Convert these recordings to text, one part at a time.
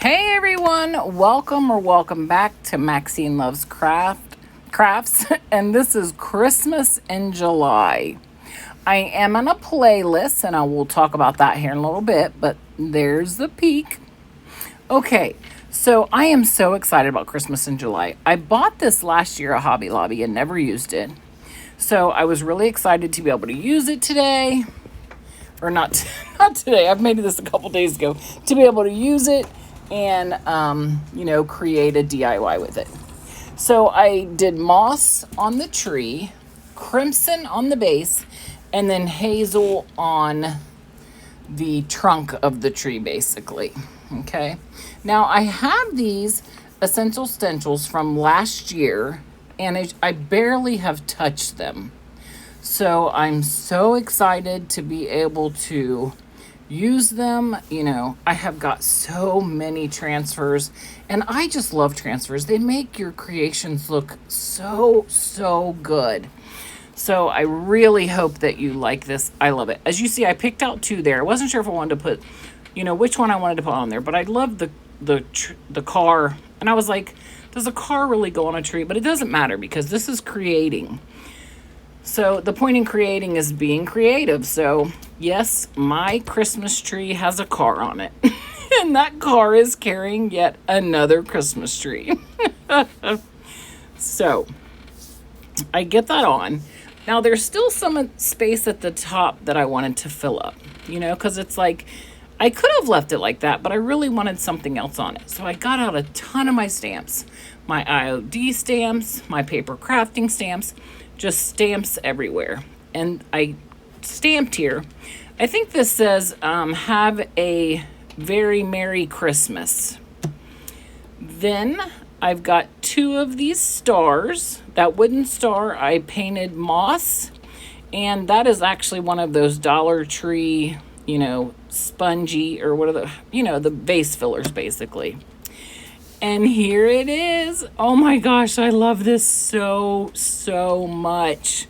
Hey everyone, welcome back to Maxine Loves Crafts, and this is Christmas in July. I am on a playlist, and I will talk about that here in a little bit, but there's the peak. Okay, so I am so excited about Christmas in July. I bought this last year at Hobby Lobby and never used it. So I was really excited to be able to use it today. Or not today, I've made this a couple days ago. To be able to use it and, create a DIY with it. So I did moss on the tree, crimson on the base, and then hazel on the trunk of the tree, basically. Okay. Now I have these essential stencils from last year, and I barely have touched them. So I'm so excited to be able to use them. I have got so many transfers, and I just love transfers. They make your creations look so good. So I really hope that you like this. I love it. As you see, I picked out two there. I wasn't sure if I wanted to put, which one I wanted to put on there, but I love the car. And I was like, does a car really go on a tree? But it doesn't matter because this is creating. So the point in creating is being creative. So yes, my Christmas tree has a car on it. And that car is carrying yet another Christmas tree. So I get that on. Now there's still some space at the top that I wanted to fill up, because it's like, I could have left it like that, but I really wanted something else on it. So I got out a ton of my stamps, my IOD stamps, my paper crafting stamps, just stamps everywhere. And I stamped here. I think this says, have a very Merry Christmas. Then I've got two of these stars. That wooden star I painted moss. And that is actually one of those Dollar Tree, spongy, or what are the vase fillers, basically. And here it is. Oh my gosh, I love this so much.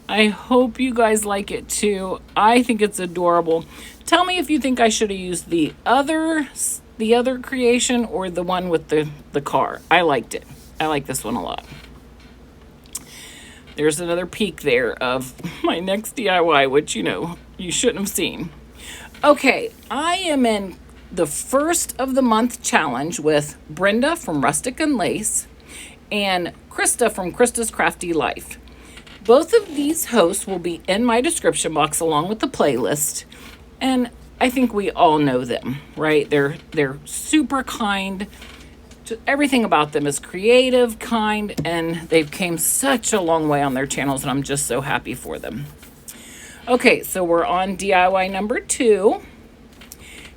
I hope you guys like it too. I think it's adorable. Tell me if you think I should have used the other creation or the one with the car. I liked it. I like this one a lot. There's another peek there of my next DIY, which, you shouldn't have seen. Okay, I am in the first of the month challenge with Brenda from Rustic and Lace and Krista from Krista's Crafty Life. Both of these hosts will be in my description box along with the playlist, and I think we all know them, right? They're super kind. Everything about them is creative, kind, and they've came such a long way on their channels, and I'm just so happy for them. Okay, so we're on DIY number 2.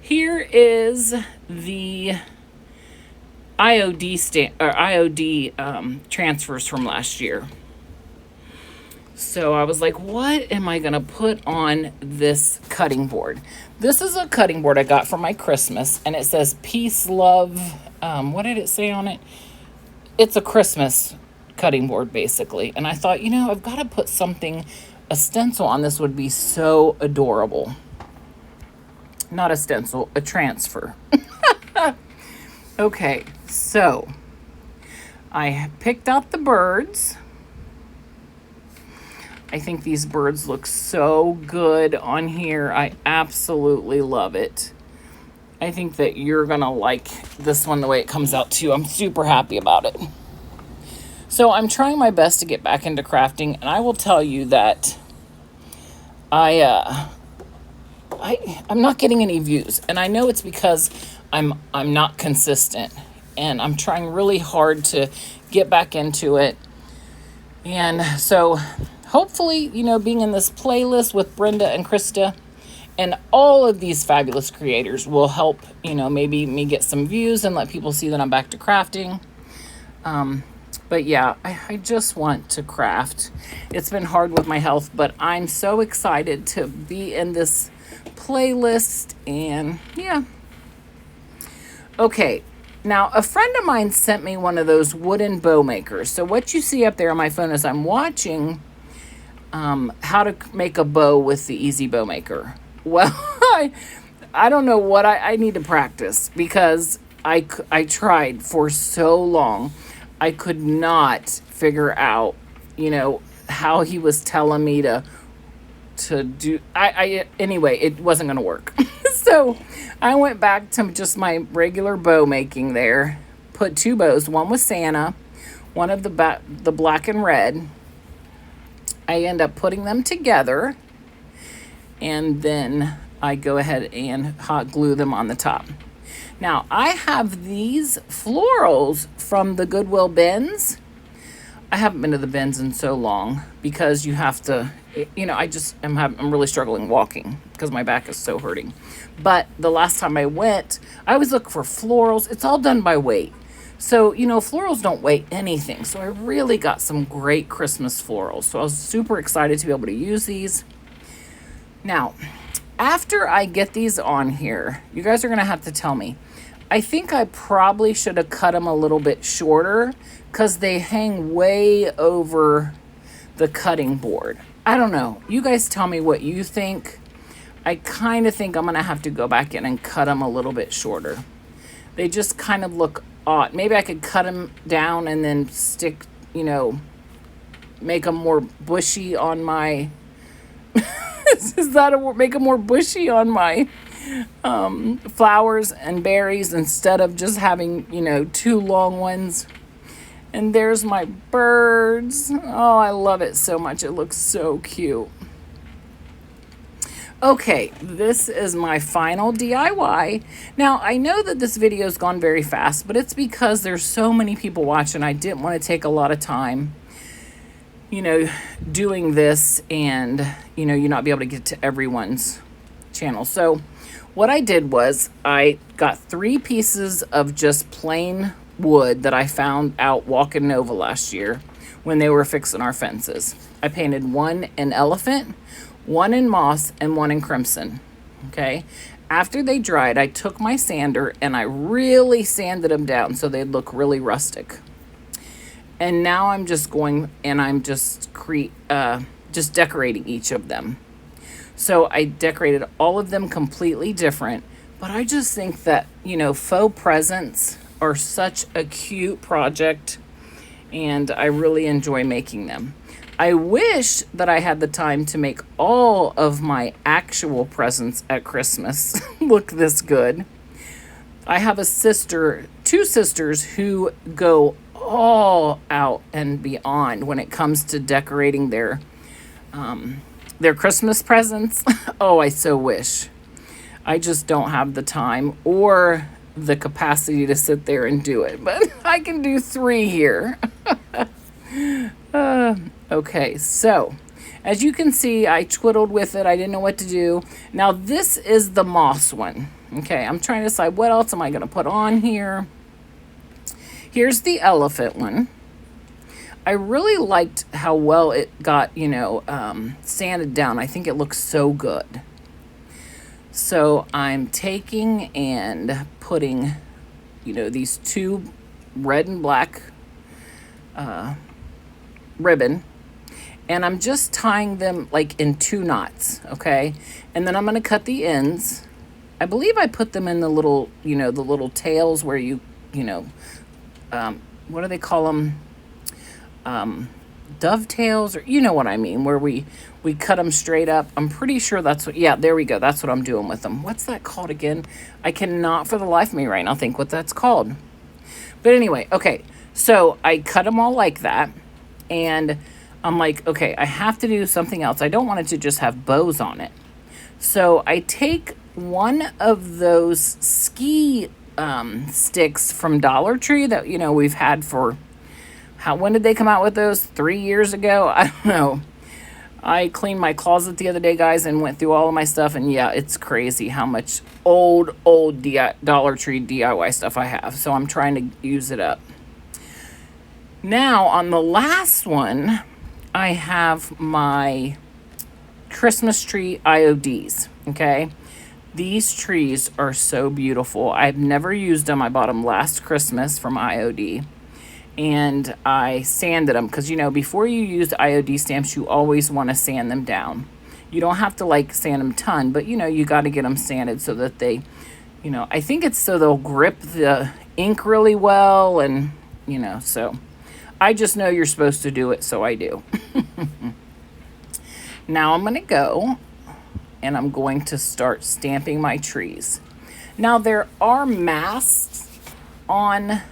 Here is the IOD transfers from last year. So I was like, what am I going to put on this cutting board? This is a cutting board I got for my Christmas, and it says peace, love. What did it say on it? It's a Christmas cutting board, basically. And I thought, I've got to put something, a stencil on this would be so adorable. Not a stencil, a transfer. Okay, so I picked out the birds. I think these birds look so good on here. I absolutely love it. I think that you're going to like this one the way it comes out too. I'm super happy about it. So I'm trying my best to get back into crafting, and I will tell you that I'm not getting any views, and I know it's because I'm not consistent, and I'm trying really hard to get back into it. And so hopefully, being in this playlist with Brenda and Krista and all of these fabulous creators will help, maybe me get some views and let people see that I'm back to crafting. But yeah, I just want to craft. It's been hard with my health, but I'm so excited to be in this playlist, and yeah. Okay, now a friend of mine sent me one of those wooden bow makers. So what you see up there on my phone is I'm watching how to make a bow with the Easy Bow Maker. Well, I don't know what I need to practice, because I tried for so long. I could not figure out, how he was telling me to do. Anyway, it wasn't going to work. So I went back to just my regular bow making there. Put 2 bows. One was Santa, one of the black and red. I end up putting them together, and then I go ahead and hot glue them on the top. Now, I have these florals from the Goodwill bins. I haven't been to the bins in so long because you have to, I'm really struggling walking because my back is so hurting. But the last time I went, I always look for florals. It's all done by weight. So, florals don't weigh anything. So I really got some great Christmas florals. So I was super excited to be able to use these. Now, after I get these on here, you guys are going to have to tell me. I think I probably should have cut them a little bit shorter because they hang way over the cutting board. I don't know. You guys tell me what you think. I kind of think I'm going to have to go back in and cut them a little bit shorter. They just kind of look odd. Maybe I could cut them down and then stick, make them more bushy on my... make them more bushy on my flowers and berries instead of just having, 2 long ones. And there's my birds. Oh, I love it so much. It looks so cute. Okay, this is my final DIY. Now, I know that this video has gone very fast, but it's because there's so many people watching. I didn't want to take a lot of time, doing this and, you not be able to get to everyone's channel. So what I did was I got 3 pieces of just plain wood that I found out walking Nova last year when they were fixing our fences. I painted one in elephant, one in moss, and one in crimson. Okay. After they dried, I took my sander and I really sanded them down so they'd look really rustic. And now I'm just going and I'm just decorating each of them. So I decorated all of them completely different, but I just think that, faux presents are such a cute project and I really enjoy making them. I wish that I had the time to make all of my actual presents at Christmas look this good. I have a sister, 2 sisters who go all out and beyond when it comes to decorating their Christmas presents. Oh, I so wish. I just don't have the time or the capacity to sit there and do it, but I can do 3 here. Okay, so as you can see, I twiddled with it. I didn't know what to do. Now this is the moss one. Okay, I'm trying to decide what else am I going to put on here. Here's the elephant one. I really liked how well it got, sanded down. I think it looks so good. So I'm taking and putting, these 2 red and black ribbon, and I'm just tying them like in 2 knots, okay? And then I'm going to cut the ends. I believe I put them in the little, the little tails where you, what do they call them? Dovetails, or you know what I mean, where we cut them straight up. I'm pretty sure that's what, yeah, there we go. That's what I'm doing with them. What's that called again? I cannot for the life of me right now think what that's called. But anyway, okay, so I cut them all like that, and I'm like, okay, I have to do something else. I don't want it to just have bows on it. So I take one of those ski sticks from Dollar Tree that, we've had for, when did they come out with those? 3 years ago? I don't know. I cleaned my closet the other day, guys, and went through all of my stuff. And yeah, it's crazy how much old Dollar Tree DIY stuff I have. So I'm trying to use it up. Now, on the last one, I have my Christmas tree IODs, okay? These trees are so beautiful. I've never used them. I bought them last Christmas from IOD. And I sanded them because, before you use IOD stamps, you always want to sand them down. You don't have to, sand them ton, but, you got to get them sanded so that they You know, I think it's so they'll grip the ink really well, and, you know, so I just know you're supposed to do it, so I do. Now I'm going to go and I'm going to start stamping my trees. Now there are masks on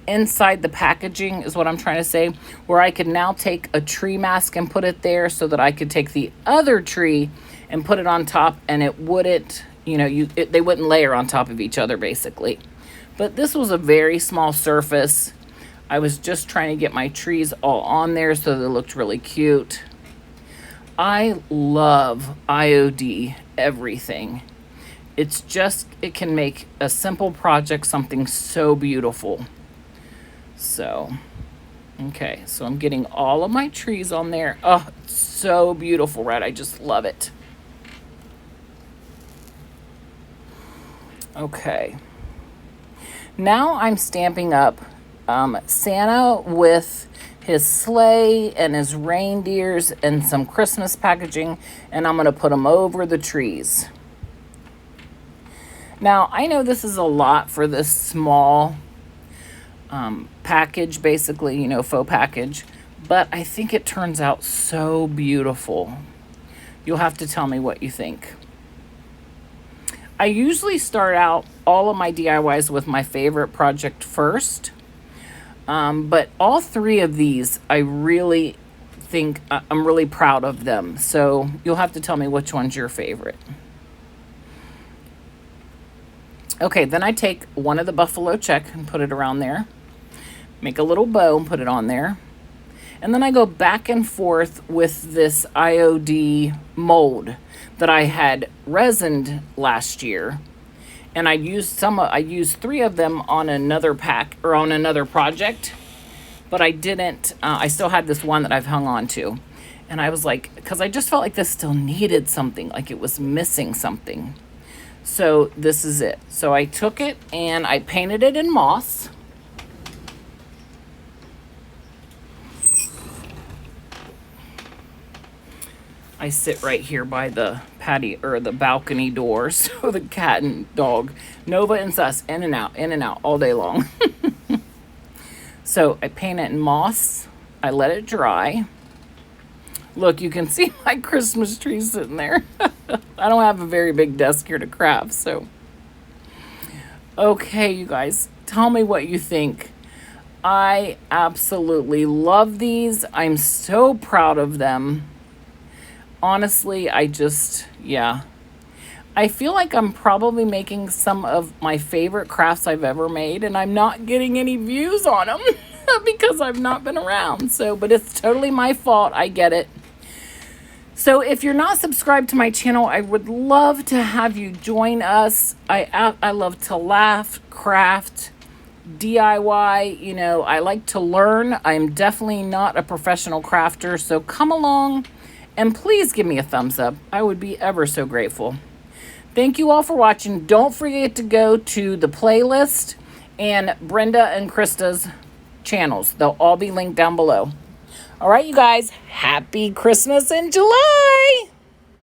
inside the packaging is what I'm trying to say, where I could now take a tree mask and put it there so that I could take the other tree and put it on top, and it wouldn't, you know, they wouldn't layer on top of each other basically. But this was a very small surface. I was just trying to get my trees all on there so they looked really cute. I love IOD everything. It's just, it can make a simple project something so beautiful. So, okay, so I'm getting all of my trees on there. Oh, it's so beautiful, right? I just love it. Okay. Now I'm stamping up Santa with his sleigh and his reindeers and some Christmas packaging, and I'm going to put them over the trees. Now, I know this is a lot for this small package, basically, you know, faux package, but I think it turns out so beautiful. You'll have to tell me what you think. I usually start out all of my DIYs with my favorite project first, but all three of these, I really think I'm really proud of them. So you'll have to tell me which one's your favorite. Okay, then I take one of the buffalo check and put it around there. Make a little bow and put it on there. And then I go back and forth with this IOD mold that I had resined last year. And I used three of them on another pack or on another project. But I didn't, I still had this one that I've hung on to. And I was like, because I just felt like this still needed something, like it was missing something. So this is it. So I took it and I painted it in moss. I sit right here by the patio or the balcony door, so the cat and dog, Nova and Sus, in and out all day long. So I paint it in moss. I let it dry. Look, you can see my Christmas tree sitting there. I don't have a very big desk here to craft, so. Okay, you guys, tell me what you think. I absolutely love these. I'm so proud of them. Honestly, I feel like I'm probably making some of my favorite crafts I've ever made, and I'm not getting any views on them because I've not been around. So, but it's totally my fault. I get it. So if you're not subscribed to my channel, I would love to have you join us. I love to laugh, craft, DIY. You know, I like to learn. I'm definitely not a professional crafter, so come along. And please give me a thumbs up. I would be ever so grateful. Thank you all for watching. Don't forget to go to the playlist and Brenda and Krista's channels. They'll all be linked down below. All right, you guys. Happy Christmas in July.